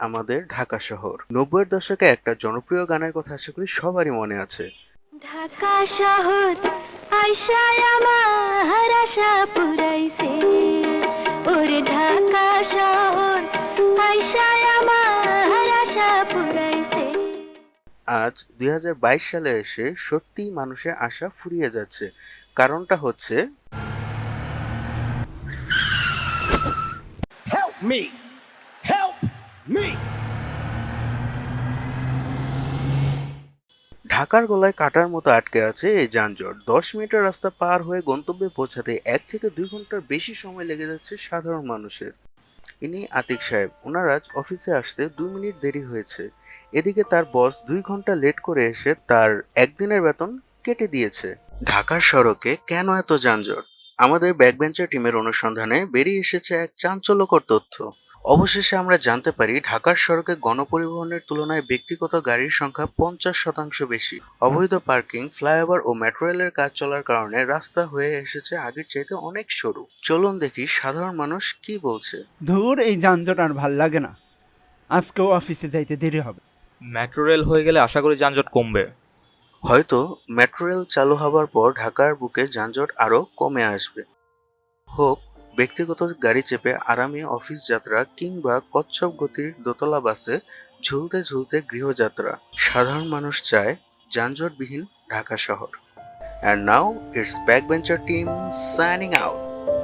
আমাদের ঢাকা শহর। 90-এর দশকে একটা জনপ্রিয় গানের কথা আশা করি সবারই মনে আছে। ঢাকা শহর আইসায় আমার আশা পুরাইছে, ওরে ঢাকা শহর আইসায় আমার আশা পুরাইছে। আজ 2022 সালে এসে সত্যিই মানুষের আশা ফুরিয়ে যাচ্ছে। কারণটা হচ্ছে Help me! Help me! ঢাকার গলায় কাটার মতো আটকে আছে এই যানজট। 10 মিনিটের রাস্তা পার হয়ে গন্তব্যে পৌঁছাতে 1 থেকে 2 ঘন্টার বেশি সময় লেগে যাচ্ছে সাধারণ মানুষের। ইনি আতিক সাহেব। ওনার আজ অফিসে আসতে 2 মিনিট দেরি হয়েছে। এদিকে তার বস 2 ঘন্টা লেট করে এসে তার একদিনের বেতন কেটে দিয়েছে। ঢাকার সড়কে কেন এত যানজট? আমাদের ব্যাকবেঞ্চার টিমের অনুসন্ধানে বেরিয়ে এসেছে এক চাঞ্চল্যকর তথ্য। অবশেষে আমরা জানতে পারি ঢাকার সড়কে গণপরিবহনের তুলনায় ব্যক্তিগত গাড়ির সংখ্যা 50% বেশি। অবৈধ পার্কিং, ফ্লাইওভার ও মেট্রো রেলের কাজ চলার কারণে রাস্তা হয়ে এসেছে আগের চাইতে অনেক সরু। চলুন দেখি সাধারণ মানুষ কি বলছে। ধুর, এই যানজট আর ভাল লাগে না। আজকেও অফিসে যাইতে দেরি হবে। মেট্রো রেল হয়ে গেলে আশা করি যানজট কমবে। হয়তো মেট্রো রেল চালু হবার পর ঢাকার বুকে যানজট আরও কমে আসবে। হোক ব্যক্তিগত গাড়ি চেপে আরামে অফিস যাত্রা কিংবা কচ্ছপ গতির দোতলা বাসে ঝুলতে ঝুলতে গৃহযাত্রা, সাধারণ মানুষ চায় যানজটবিহীন ঢাকা শহর। And now it's Backbencher team signing out.